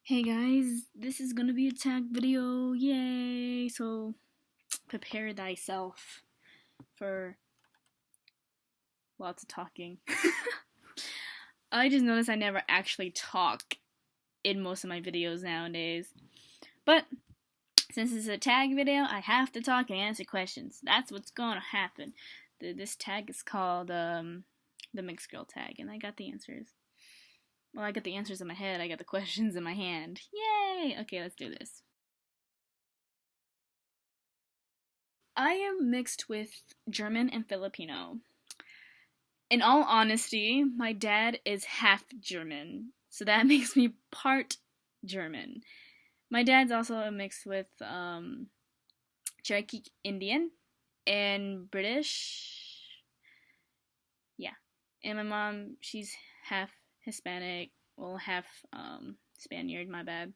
Hey guys, this is gonna be a tag video, yay! So, prepare thyself for lots of talking. I just noticed I never actually talk in most of my videos nowadays. But, since it's a tag video, I have to talk and answer questions. That's what's gonna happen. This tag is called, the mixed girl tag, and I got the answers. Well, I got the answers in my head, I got the questions in my hand. Yay! Okay, let's do this. I am mixed with German and Filipino. In all honesty, my dad is half German, so that makes me part German. My dad's also a mix with Cherokee Indian and British. Yeah. And my mom, she's half Hispanic, well, half Spaniard, my bad,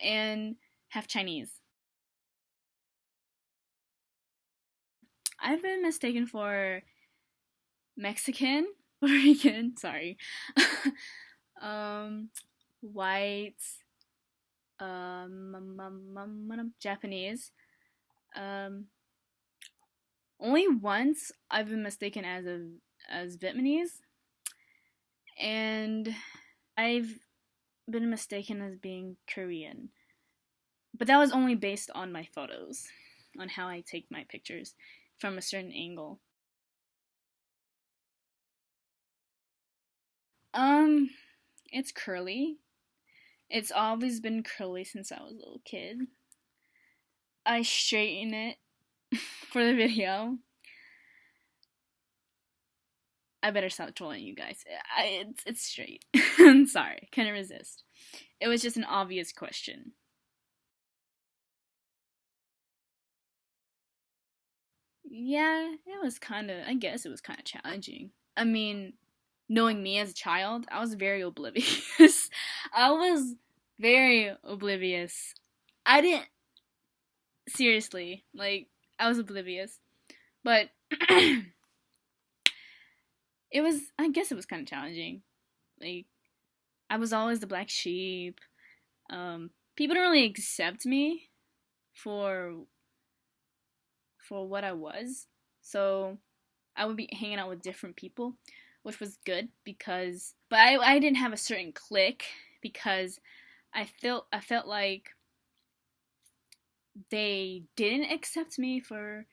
and half Chinese. I've been mistaken for Mexican, Puerto Rican, sorry, um, white, Japanese. Um, Only once I've been mistaken as Vietnamese, and I've been mistaken as being Korean. But that was only based on my photos, on how I take my pictures from a certain angle. Um, it's curly. It's always been curly since I was a little kid. I straighten it for the video. I better stop trolling you guys. It's straight. I'm sorry, couldn't resist. It was just an obvious question. Yeah, I guess it was kind of challenging. I mean, knowing me as a child, I was very oblivious. I was very oblivious. I didn't, seriously, like, I was oblivious. But I guess it was kind of challenging. Like, I was always the black sheep. People don't really accept me for what I was. So I would be hanging out with different people, which was good because but I didn't have a certain clique because I felt like they didn't accept me for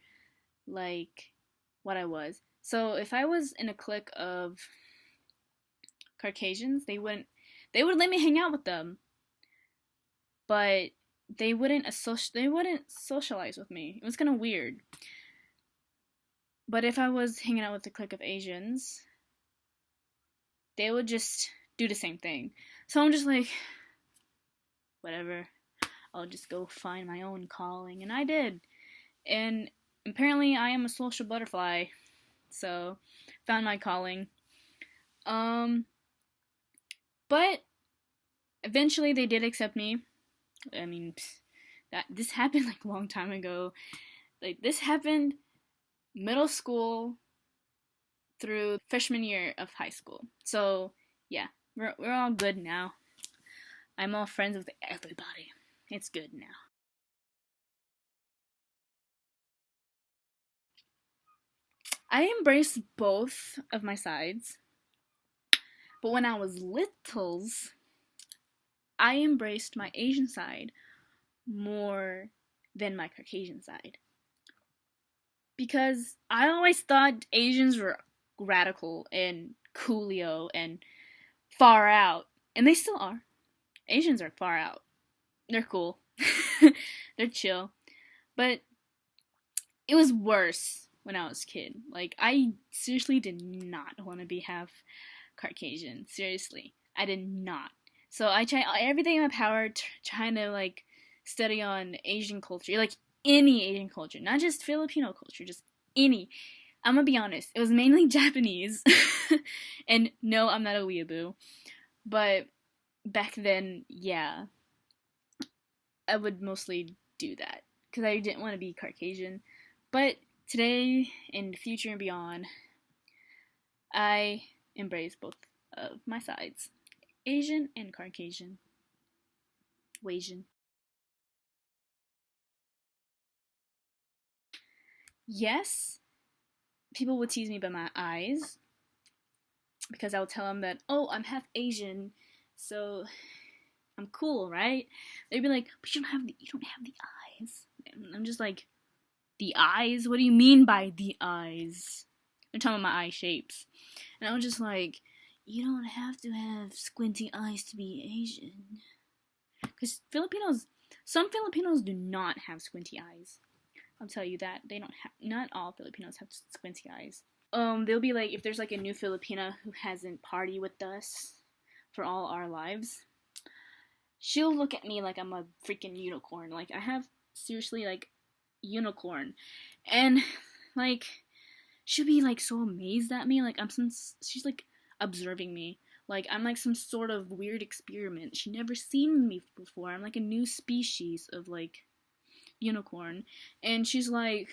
like what I was. So if I was in a clique of Caucasians, they would let me hang out with them, but they wouldn't socialize with me. It was kind of weird. But if I was hanging out with a clique of Asians, they would just do the same thing. So I'm just like, whatever. I'll just go find my own calling, and I did. And apparently, I am a social butterfly, so found my calling. Um, but eventually, they did accept me. I mean, that this happened like a long time ago. Like this happened middle school through freshman year of high school. So yeah, we're all good now. I'm all friends with everybody. It's good now. I embrace both of my sides, but when I was littles, I embraced my Asian side more than my Caucasian side. Because I always thought Asians were radical and coolio and far out. And they still are. Asians are far out. They're cool. They're chill. But it was worse when I was a kid. Like, I seriously did not want to be half Caucasian. Seriously. I did not. So I tried everything in my power trying to, like, study on Asian culture. Like, any Asian culture. Not just Filipino culture. Just any. I'm gonna be honest. It was mainly Japanese. And no, I'm not a weeaboo. But back then, yeah. I would mostly do that. Because I didn't want to be Caucasian. But today, in the future and beyond, I embrace both of my sides, Asian and Caucasian. Asian. Yes, people would tease me by my eyes because I would tell them that, oh, I'm half Asian, so I'm cool, right? They'd be like, but you don't have the eyes. And I'm just like, the eyes? What do you mean by the eyes? They're talking about my eye shapes. And I was just like, you don't have to have squinty eyes to be Asian. Because some Filipinos do not have squinty eyes. I'll tell you that. Not all Filipinos have squinty eyes. They'll be like, if there's like a new Filipina who hasn't partied with us for all our lives, she'll look at me like I'm a freaking unicorn. Like, I have, seriously, like, unicorn. And, like, she'll be, like, so amazed at me. Like, she's, like, observing me. Like, I'm, like, some sort of weird experiment. She'd never seen me before. I'm, like, a new species of, like, unicorn. And she's, like,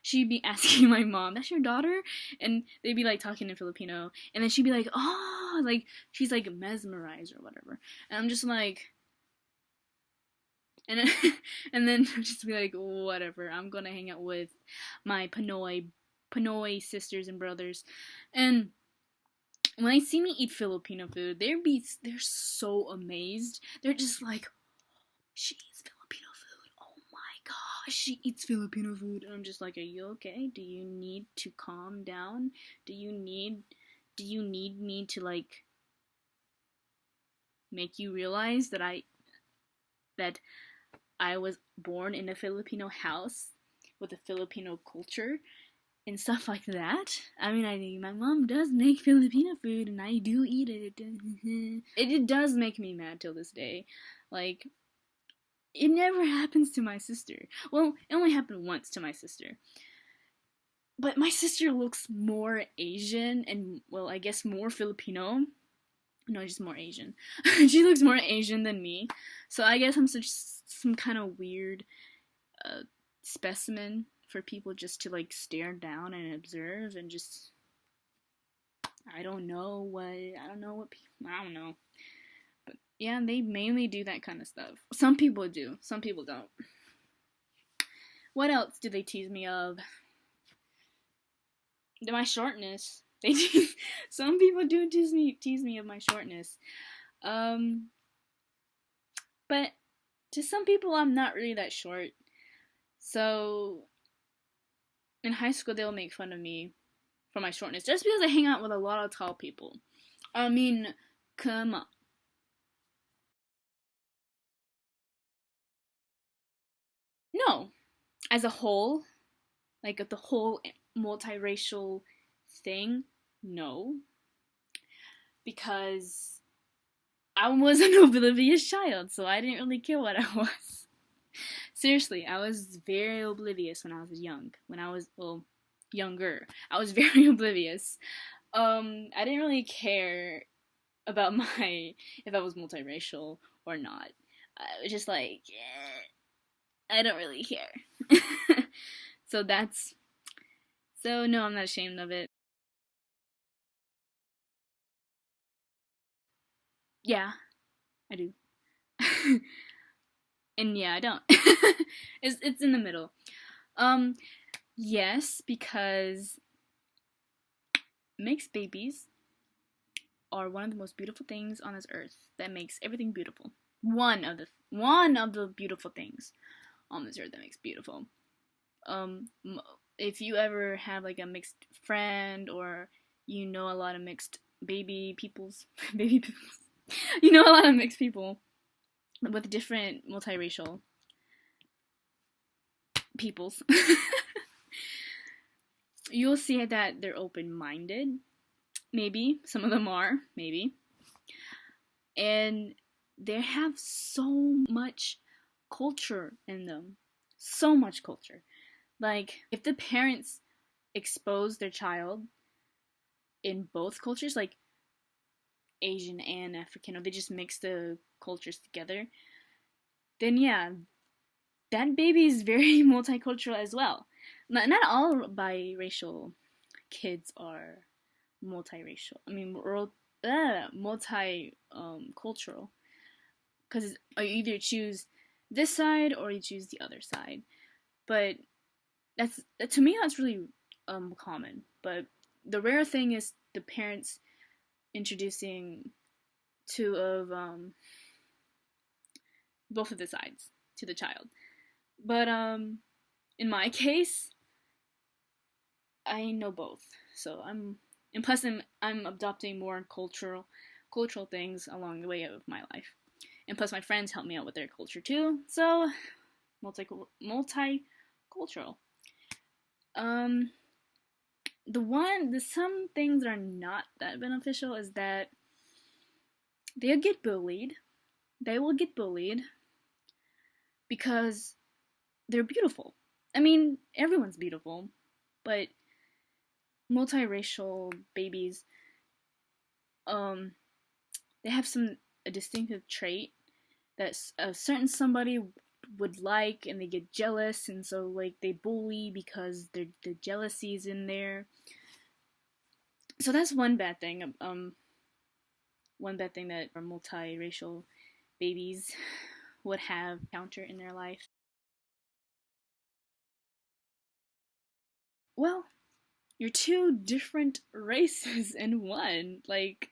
she'd be asking my mom, that's your daughter? And they'd be, like, talking in Filipino. And then she'd be like, oh, like, she's, like, mesmerized or whatever. And I'm just, like, and then, and then just be like, whatever, I'm gonna hang out with my Pinoy sisters and brothers. And when they see me eat Filipino food, they're so amazed. They're just like, she eats Filipino food. Oh my gosh, she eats Filipino food. And I'm just like, are you okay? Do you need to calm down? Do you need me to, like, make you realize that I was born in a Filipino house with a Filipino culture and stuff like that? I mean, my mom does make Filipino food and I do eat it. It does make me mad till this day. Like, it never happens to my sister. Well, it only happened once to my sister. But my sister looks more Asian and, well, I guess more Filipino. No, just more Asian. She looks more Asian than me. So I guess I'm some kind of weird specimen for people just to, like, stare down and observe and just, I don't know. But yeah, they mainly do that kind of stuff. Some people do, some people don't. What else do they tease me of? My shortness. Some people do tease me of my shortness. But to some people, I'm not really that short. So in high school, they'll make fun of me for my shortness just because I hang out with a lot of tall people. I mean, come on. No, as a whole, like the whole multiracial thing, no, because I was an oblivious child, so I didn't really care what I was. Seriously, I was very oblivious when I was younger. I was very oblivious. I didn't really care about if I was multiracial or not. I was just like, I don't really care. So no, I'm not ashamed of it. Yeah, I do. And yeah, I don't. It's in the middle. Um, yes, because mixed babies are one of the most beautiful things on this earth that makes everything beautiful. One of the beautiful things on this earth that makes beautiful. Um, if you ever have, like, a mixed friend, or you know a lot of mixed baby peoples, you know a lot of mixed people with different multiracial peoples, you'll see that they're open-minded. Maybe some of them are, maybe, and they have so much culture in them, so much culture. Like, if the parents expose their child in both cultures, like Asian and African, or they just mix the cultures together, then yeah, that baby is very multicultural as well. Not all biracial kids are multiracial. I mean, multi cultural. because you either choose this side or you choose the other side. But to me that's really common. But the rare thing is the parents introducing two of both of the sides to the child. But in my case, I know both. So and plus I'm adopting more cultural things along the way of my life. And plus my friends help me out with their culture too. So multicultural. Some things that are not that beneficial is that they'll get bullied. They will get bullied because they're beautiful. I mean, everyone's beautiful, but multiracial babies, they have a distinctive trait that a certain somebody would like, and they get jealous, and so like they bully because the jealousy is in there. So that's one bad thing. One bad thing that multiracial babies would have encounter in their life. Well, you're two different races in one. Like,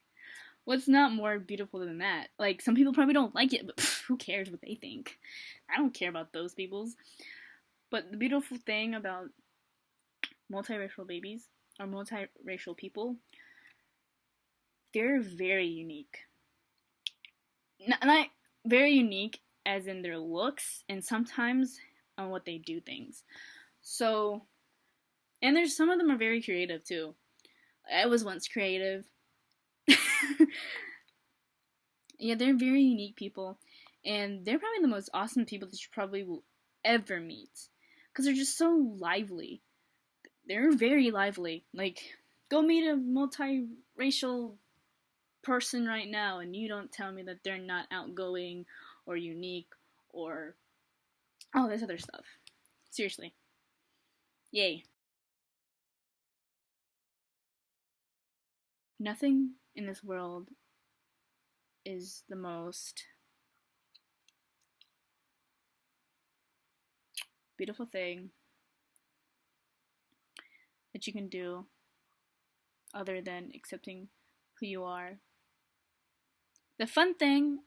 what's not more beautiful than that? Like, some people probably don't like it, but who cares what they think? I don't care about those people's. But the beautiful thing about multiracial babies, or multiracial people, they're very unique. Not very unique as in their looks, and sometimes on what they do things. So, and there's some of them are very creative too. I was once creative. Yeah, they're very unique people, and they're probably the most awesome people that you probably will ever meet, because they're just so lively. They're very lively. Like, go meet a multiracial person right now, and you don't tell me that they're not outgoing or unique or all this other stuff. Seriously. Yay. Nothing in this world is the most beautiful thing that you can do other than accepting who you are. The fun thing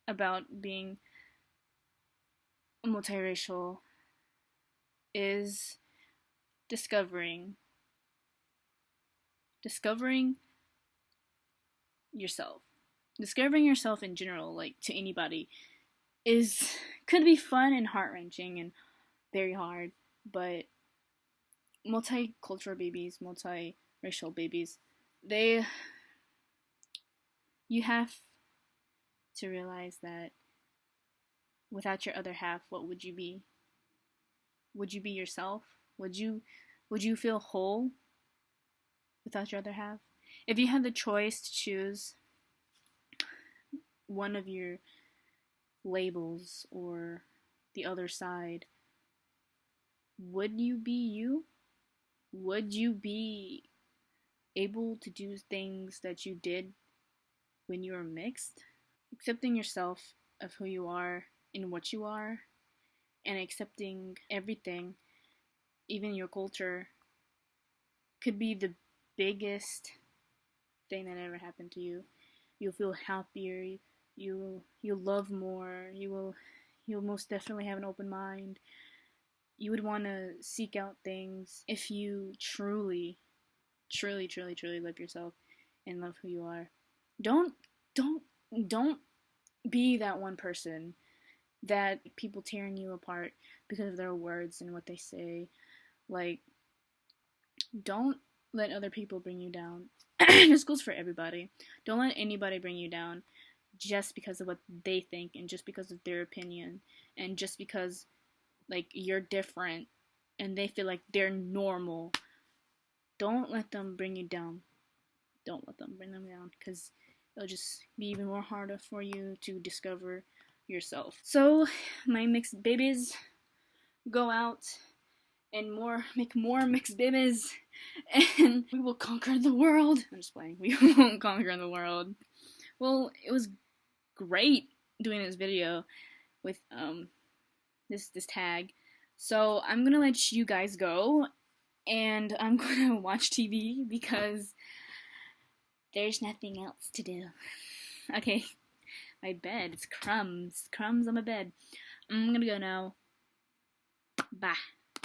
about being multiracial is discovering yourself. Discovering yourself in general, like to anybody, could be fun and heart-wrenching and very hard, but multicultural babies, multiracial babies, you have to realize that without your other half, what would you be? Would you be yourself? Would you feel whole without your other half? If you had the choice to choose one of your labels or the other side, would you be you? Would you be able to do things that you did when you were mixed? Accepting yourself of who you are and what you are, and accepting everything, even your culture, could be the biggest thing that ever happened to you. You'll feel happier, you'll love more, you'll most definitely have an open mind. You would want to seek out things if you truly love yourself and love who you are. Don't be that one person that people tearing you apart because of their words and what they say. Like, don't let other people bring you down. This goes for everybody. Don't let anybody bring you down just because of what they think and just because of their opinion and just because, like, you're different and they feel like they're normal. Don't let them bring you down. Don't let them bring them down, because it'll just be even more harder for you to discover yourself. So, my mixed babies, go out and make more mixed babies, and we will conquer the world. I'm just playing. We won't conquer the world. Well, it was great doing this video with this tag. So I'm gonna let you guys go, and I'm gonna watch TV because there's nothing else to do. Okay, my bed, it's crumbs on my bed. I'm gonna go now. Bye.